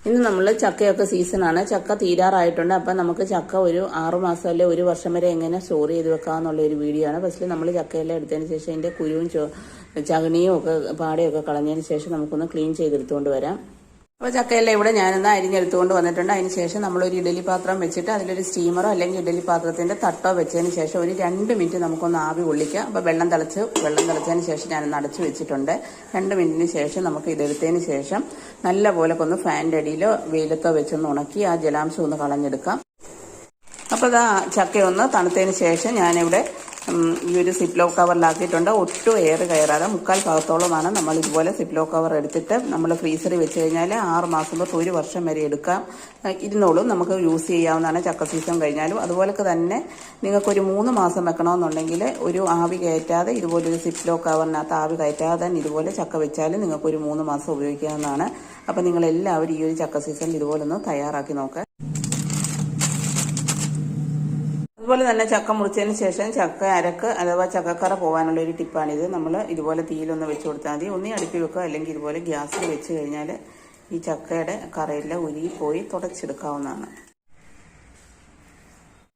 ഇന്ന് നമ്മൾ ചക്കയൊക്കെ സീസണാണ്. ചക്ക തീരാറായിട്ടുണ്ട്. അപ്പം നമുക്ക് ചക്ക ഒരു 6 മാസം അല്ലെ 1 വർഷം വരെ എങ്ങനെ സ്റ്റോർ ചെയ്ത് വെക്കാമെന്നുള്ള ഒരു വീഡിയോ ആണ്. ഫസ്റ്റ് നമ്മൾ ചക്കയെല്ലാം എടുത്തതിന് ശേഷം അതിൻ്റെ കുരുവും ചകണിയും ഒക്കെ പാടയൊക്കെ കളഞ്ഞതിന് ശേഷം നമുക്കൊന്ന് ക്ലീൻ ചെയ്തെടുത്തുകൊണ്ട് വരാം. അപ്പോൾ ചക്കയെല്ലാം ഇവിടെ ഞാനൊന്ന് അരിഞ്ഞെടുത്തുകൊണ്ട് വന്നിട്ടുണ്ട്. അതിന് ശേഷം നമ്മളൊരു ഇഡലി പാത്രം വെച്ചിട്ട് അതിലൊരു സ്റ്റീമറോ അല്ലെങ്കിൽ ഇഡലി പാത്രത്തിൻ്റെ തട്ടോ വെച്ചതിന് ശേഷം ഒരു 2 മിനിറ്റ് നമുക്കൊന്ന് ആവി കൊള്ളിക്കാം. അപ്പോൾ വെള്ളം തിളച്ചതിന് ശേഷം ഞാനൊന്ന് അടച്ചു വെച്ചിട്ടുണ്ട്. 2 മിനിറ്റിന് ശേഷം നമുക്ക് ഇതെടുത്തതിന് ശേഷം നല്ല പോലെ ഒന്ന് ഫാനിൻ്റെ അടിയിലോ വെയിലത്തോ വെച്ചൊന്ന് ഉണക്കി ആ ജലാംശം ഒന്ന് കളഞ്ഞെടുക്കാം. അപ്പോൾ ഇതാ ചക്കയൊന്ന് തണുത്തതിന് ശേഷം ഞാനിവിടെ ഈ ഒരു സിപ്ലോ കവറിലാക്കിയിട്ടുണ്ട്. ഒട്ടും എയർ കയറാതെ 3/4 ഭാഗത്തോളമാണ് നമ്മൾ ഇതുപോലെ സിപ്ലോ കവർ എടുത്തിട്ട് നമ്മൾ ഫ്രീസറിൽ വെച്ച് കഴിഞ്ഞാൽ 6 മാസം തൊട്ട് 1 വർഷം വരെ എടുക്കാം. ഇരുന്നോളും, നമുക്ക് യൂസ് ചെയ്യാവുന്നതാണ് ചക്ക സീസൺ കഴിഞ്ഞാലും. അതുപോലൊക്കെ തന്നെ നിങ്ങൾക്കൊരു 3 മാസം വെക്കണമെന്നുണ്ടെങ്കിൽ ഒരു ആവി കയറ്റാതെ ഇതുപോലൊരു സിപ്ലോ കവറിനകത്ത് ആവി കയറ്റാതെ ഇതുപോലെ ചക്ക വെച്ചാൽ നിങ്ങൾക്കൊരു 3 മാസം ഉപയോഗിക്കാവുന്നതാണ്. അപ്പോൾ നിങ്ങളെല്ലാവരും ഈ ഒരു ചക്ക സീസണിൽ ഇതുപോലെ ഒന്ന് തയ്യാറാക്കി നോക്കുക. അതുപോലെ തന്നെ ചക്ക മുറിച്ചതിന് ശേഷം ചക്ക അരക്ക് അഥവാ ചക്കക്കറ പോകാനുള്ള ഒരു ടിപ്പാണിത്. നമ്മൾ ഇതുപോലെ തീയിലൊന്ന് വെച്ച് കൊടുത്താൽ മതി. ഒന്നി അടുപ്പി വെക്കുക, അല്ലെങ്കിൽ ഇതുപോലെ ഗ്യാസിൽ വെച്ച് കഴിഞ്ഞാൽ ഈ ചക്കയുടെ കറയെല്ലാം ഉരുകി പോയി തുടച്ചെടുക്കാവുന്നതാണ്.